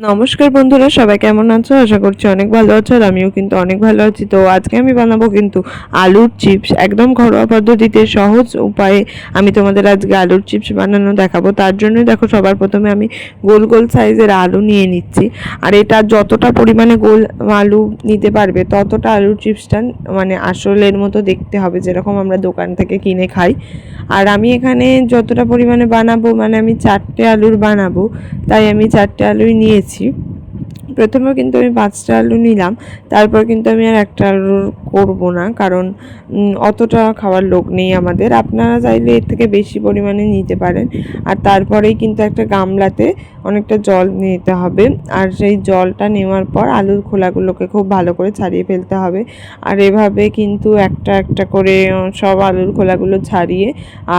নমস্কার বন্ধুরা, সবাই কেমন আছো? আশা করছি অনেক ভালো আছো। আর আমিও কিন্তু অনেক ভালো আছি। তো আজকে আমি বানাবো কিন্তু আলুর চিপস, একদম ঘরোয়া পদ্ধতিতে সহজ উপায়ে আমি তোমাদের আজকে আলুর চিপস বানানো দেখাবো। তার জন্যই দেখো, সবার প্রথমে আমি গোল গোল সাইজের আলু নিয়ে নিচ্ছি। আর এটা যতটা পরিমাণে গোল আলু নিতে পারবে ততটা আলুর চিপসটা মানে আসলের মতো দেখতে হবে, যেরকম আমরা দোকান থেকে কিনে খাই। আর আমি এখানে যতটা পরিমাণে বানাবো, মানে আমি 4টে আলুর বানাবো, তাই আমি 4টে আলুই নিয়েছি। প্রথমেও কিন্তু আমি 5টা আলু নিলাম, তারপর কিন্তু আমি আর একটা আলুর করবো না, কারণ অতটা খাওয়ার লোক নেই আমাদের। আপনারা চাইলে এর থেকে বেশি পরিমাণে নিতে পারেন। আর তারপরেই কিন্তু একটা গামলাতে অনেকটা জল নিতে হবে। আর সেই জলটা নেওয়ার পর আলুর খোলাগুলোকে খুব ভালো করে ছাড়িয়ে ফেলতে হবে। আর এভাবে কিন্তু একটা একটা করে সব আলুর খোলাগুলো ছাড়িয়ে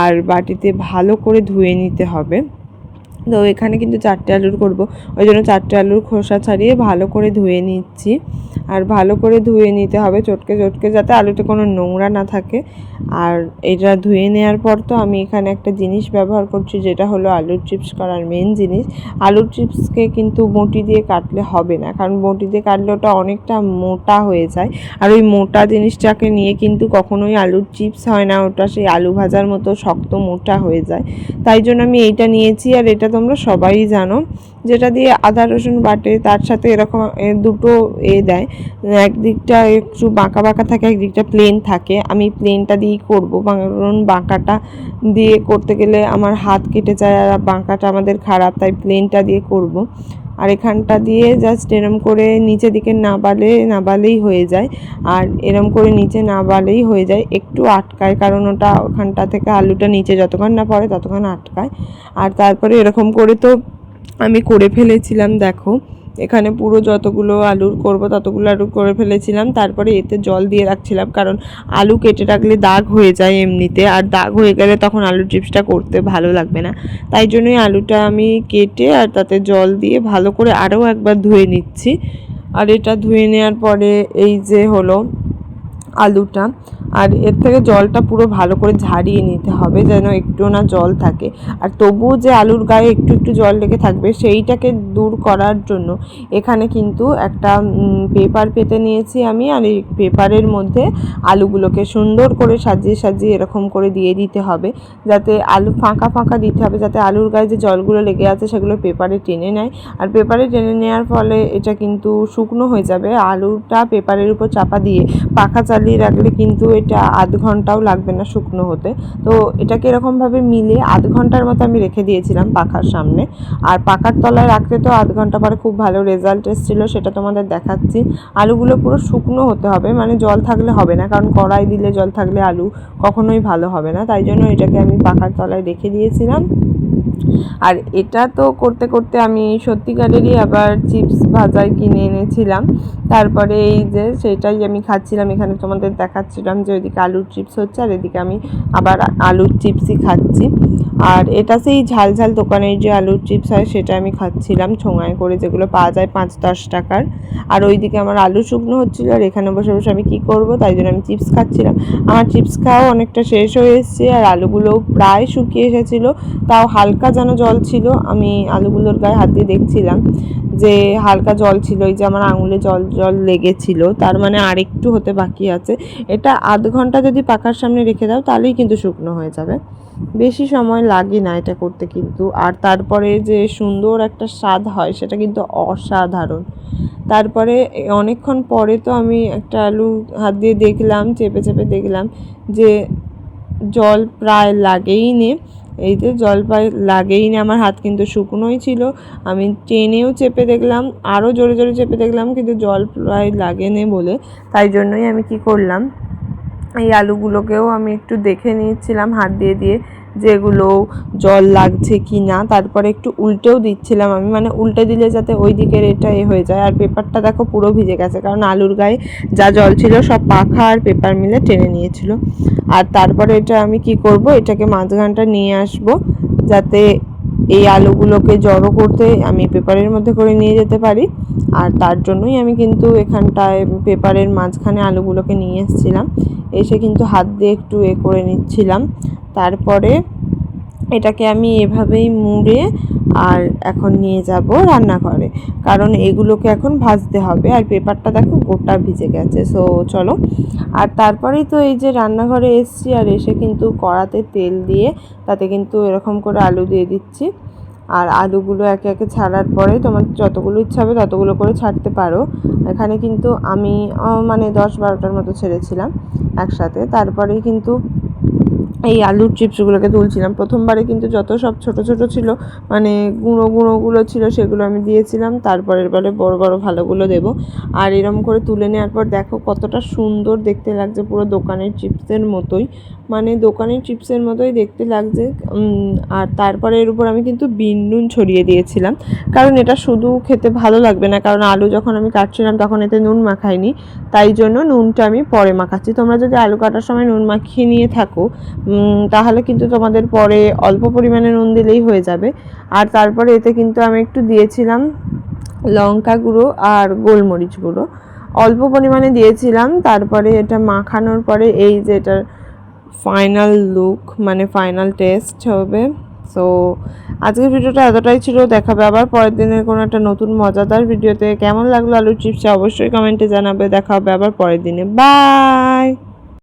আর বাটিতে ভালো করে ধুয়ে নিতে হবে। তো এখানে কিন্তু 4টে আলুর করব, ওই জন্য 4টে আলুর খোসা ছাড়িয়ে ভালো করে ধুয়ে নিচ্ছি। আর ভালো করে ধুয়ে নিতে হবে চটকে চটকে, যাতে আলুতে কোনো নোংরা না থাকে। আর এটা ধুয়ে নেওয়ার পর তো আমি এখানে একটা জিনিস ব্যবহার করছি, যেটা হলো আলুর চিপস করার মেন জিনিস। আলুর চিপসকে কিন্তু বঁটি দিয়ে কাটলে হবে না, কারণ বঁটি দিয়ে কাটলে ওটা অনেকটা মোটা হয়ে যায়। আর ওই মোটা জিনিসটাকে নিয়ে কিন্তু কখনোই আলুর চিপস হয় না, ওটা সেই আলু ভাজার মতো শক্ত মোটা হয়ে যায়। তাই জন্য আমি এইটা নিয়েছি। আর এটা তোমরা সবাই জানো, যেটা দিয়ে আদা রসুন বাটে, তার সাথে এরকম দুটো দেয়, একদিকটা একটু বাঁকা বাঁকা থাকে, একদিকটা প্লেন থাকে। আমি প্লেনটা দিয়েই করবো, কারণ বাঁকাটা দিয়ে করতে গেলে আমার হাত কেটে যায়, আর বাঁকাটা আমাদের খারাপ, তাই প্লেনটা দিয়ে করব। আর এখানটা দিয়ে জাস্ট এরম করে নিচের দিকে নাবালেই হয়ে যায়। আর এরম করে নিচে নাবালেই হয়ে যায়, একটু আটকায়, কারণ ওটা ওখানটা থেকে আলুটা নিচে যতক্ষণ না পড়ে ততক্ষণ আটকায়। আর তারপরে এরকম করে তো আমি করে ফেলেছিলাম। দেখো, এখানে পুরো যতগুলো আলুর করব ততগুলো আলু করে ফেলেছিলাম। তারপরে এতে জল দিয়ে রাখছিলাম, কারণ আলু কেটে রাখলে দাগ হয়ে যায় এমনিতে, আর দাগ হয়ে গেলে তখন আলুর চিপসটা করতে ভালো লাগবে না। তাই জন্যই আলুটা আমি কেটে আর তাতে জল দিয়ে ভালো করে আরও একবার ধুয়ে নিচ্ছি। আর এটা ধুয়ে নেওয়ার পরে এই যে হলো আলুটা, আর এর থেকে জলটা পুরো ভালো করে ঝারিয়ে নিতে হবে, যেন একটু না জল থাকে। আর তবুও যে আলুর গায়ে একটু একটু জল লেগে থাকবে, সেইটাকে দূর করার জন্য এখানে কিন্তু একটা পেপার পেতে নিয়েছি আমি। আর এই পেপারের মধ্যে আলুগুলোকে সুন্দর করে সাজিয়ে সাজিয়ে এরকম করে দিয়ে দিতে হবে, যাতে আলু ফাঁকা ফাঁকা দিতে হবে, যাতে আলুর গায়ে যে জলগুলো লেগে আছে সেগুলো পেপারে টেনে নেয়। আর পেপারে টেনে নেওয়ার ফলে এটা কিন্তু শুকনো হয়ে যাবে। আলুটা পেপারের উপর চাপা দিয়ে পাখা চালিয়ে রাখলে কিন্তু এটা আধ ঘন্টাও লাগবে না শুকনো হতে। তো এটাকে এরকমভাবে মিলিয়ে আধ ঘন্টার মতো আমি রেখে দিয়েছিলাম পাখার সামনে। আর পাখার তলায় রাখতে তো আধ ঘন্টা পরে খুব ভালো রেজাল্ট এসেছিলো, সেটা তোমাদের দেখাচ্ছি। আলুগুলো পুরো শুকনো হতে হবে, মানে জল থাকলে হবে না, কারণ কড়াই দিলে জল থাকলে আলু কখনোই ভালো হবে না। তাই জন্য এটাকে আমি পাখার তলায় রেখে দিয়েছিলাম। আর এটা তো করতে করতে আমি সত্যিকারেরই আবার চিপস ভাজাই কিনে এনেছিলাম। তারপরে এই যে সেটাই আমি খাচ্ছিলাম, এখানে তোমাদের দেখাচ্ছিলাম যে ওইদিকে আলুর চিপস হচ্ছে আর এদিকে আমি আবার আলুর চিপসই খাচ্ছি। আর এটা সেই ঝাল ঝাল দোকানের যে আলুর চিপস হয় সেটা আমি খাচ্ছিলাম ছোঙায় করে, যেগুলো পাওয়া যায় 5-10 টাকার। আর ওইদিকে আমার আলু শুকনো হচ্ছিলো, আর এখানে বসে বসে আমি কী করবো, তাই জন্য আমি চিপস খাচ্ছিলাম। আমার চিপস খাওয়া অনেকটা শেষ হয়ে এসছে, আর আলুগুলোও প্রায় শুকিয়ে এসেছিলো, তাও হালকা যেন জল ছিল। আমি আলুগুলোর গায়ে হাত দিয়ে দেখছিলাম যে হালকা জল ছিল, এই যে আমার আঙুলে জল জল লেগেছিল, তার মানে আরেকটু হতে বাকি আছে। এটা আধ ঘন্টা যদি পাখার সামনে রেখে দাও তাহলেই কিন্তু শুকনো হয়ে যাবে, বেশি সময় লাগে না এটা করতে কিন্তু। আর তারপরে যে সুন্দর একটা স্বাদ হয় সেটা কিন্তু অসাধারণ। তারপরে অনেকক্ষণ পরে তো আমি একটা আলু হাত দিয়ে দেখলাম, চেপে চেপে দেখলাম যে জল প্রায় লাগেই নে। এই যে জল প্রায় লাগেই না, আমার হাত কিন্তু শুকনোই ছিল। আমি টেনেও চেপে দেখলাম, আরও জোরে জোরে চেপে দেখলাম, কিন্তু জল প্রায় লাগে নে বলে। তাই জন্যই আমি কি করলাম, এই আলুগুলোকেও আমি একটু দেখে নিচ্ছিলাম হাত দিয়ে দিয়ে যেগুলো জল লাগছে কি না। তারপরে একটু উল্টেও দিচ্ছিলাম আমি, মানে উল্টে দিলে যাতে ওই দিকের এটা হয়ে যায়। আর পেপারটা দেখো পুরো ভিজে গেছে, কারণ আলুর গায়ে যা জল ছিল সব পাখা আর পেপার মিলে টেনে নিয়েছিল। আর তারপরে এটা আমি কি করব, এটাকে মাঝখানটা নিয়ে আসব, যাতে এই আলুগুলোকে জড়ো করতে আমি পেপারের মধ্যে করে নিয়ে যেতে পারি। আর তার জন্যই আমি কিন্তু এখানটায় পেপারের মাঝখানে আলুগুলোকে নিয়ে এসেছিলাম, এসে কিন্তু হাত দিয়ে একটু করে নিচ্ছিলাম। তারপরে এটাকে আমি এভাবেই মুড়ে আর এখন নিয়ে যাব রান্নাঘরে, কারণ এগুলোকে এখন ভাজতে হবে। আর পেপারটা দেখো গোটা ভিজে গেছে। সো চলো। আর তারপরেই তো এই যে রান্নাঘরে এসছি, আর এসে কিন্তু কড়াতে তেল দিয়ে তাতে কিন্তু এরকম করে আলু দিয়ে দিচ্ছি। আর আলুগুলো একে একে ছাড়ার পরে তোমার যতগুলো ইচ্ছা হবে ততগুলো করে ছাড়তে পারো। এখানে কিন্তু আমি মানে 10-12টার মতো ছেড়েছিলাম একসাথে। তারপরেই কিন্তু এই আলুর চিপসগুলোকে তুলছিলাম। প্রথমবারে কিন্তু যত সব ছোট ছোট ছিল, মানে গুঁড়োগুলো ছিল, সেগুলো আমি দিয়েছিলাম। তারপরের বারে বড় বড় ভালোগুলো দেব। আর এরম করে তুলে নেওয়ার পর দেখো কতটা সুন্দর দেখতে লাগছে, পুরো দোকানের চিপসের মতোই, মানে দোকানের চিপসের মতোই দেখতে লাগছে। আর তারপরে এর উপর আমি কিন্তু বিন নুন ছড়িয়ে দিয়েছিলাম, কারণ এটা শুধু খেতে ভালো লাগবে না, কারণ আলু যখন আমি কাটছিলাম তখন এতে নুন মাখাইনি, তাই জন্য নুনটা আমি পরে মাখাচ্ছি। তোমরা যদি আলু কাটার সময় নুন মাখিয়ে নিয়ে থাকো তাহলে কিন্তু তোমাদের পরে অল্প পরিমাণে নুন দিলেই হয়ে যাবে। আর তারপরে এতে কিন্তু আমি একটু দিয়েছিলাম লঙ্কা গুঁড়ো আর গোলমরিচ গুঁড়ো, অল্প পরিমাণে দিয়েছিলাম। তারপরে এটা মাখানোর পরে এই যে এটার ফাইনাল লুক, মানে ফাইনাল টেস্ট হবে। সো আজকের ভিডিওটা এতটাই ছিল। দেখাবে আবার পরের দিনের কোনো একটা নতুন মজাদার ভিডিওতে। কেমন লাগলো আলুর চিপসটা অবশ্যই কমেন্টে জানাবে। দেখা হবে আবার পরের দিনে। বাই।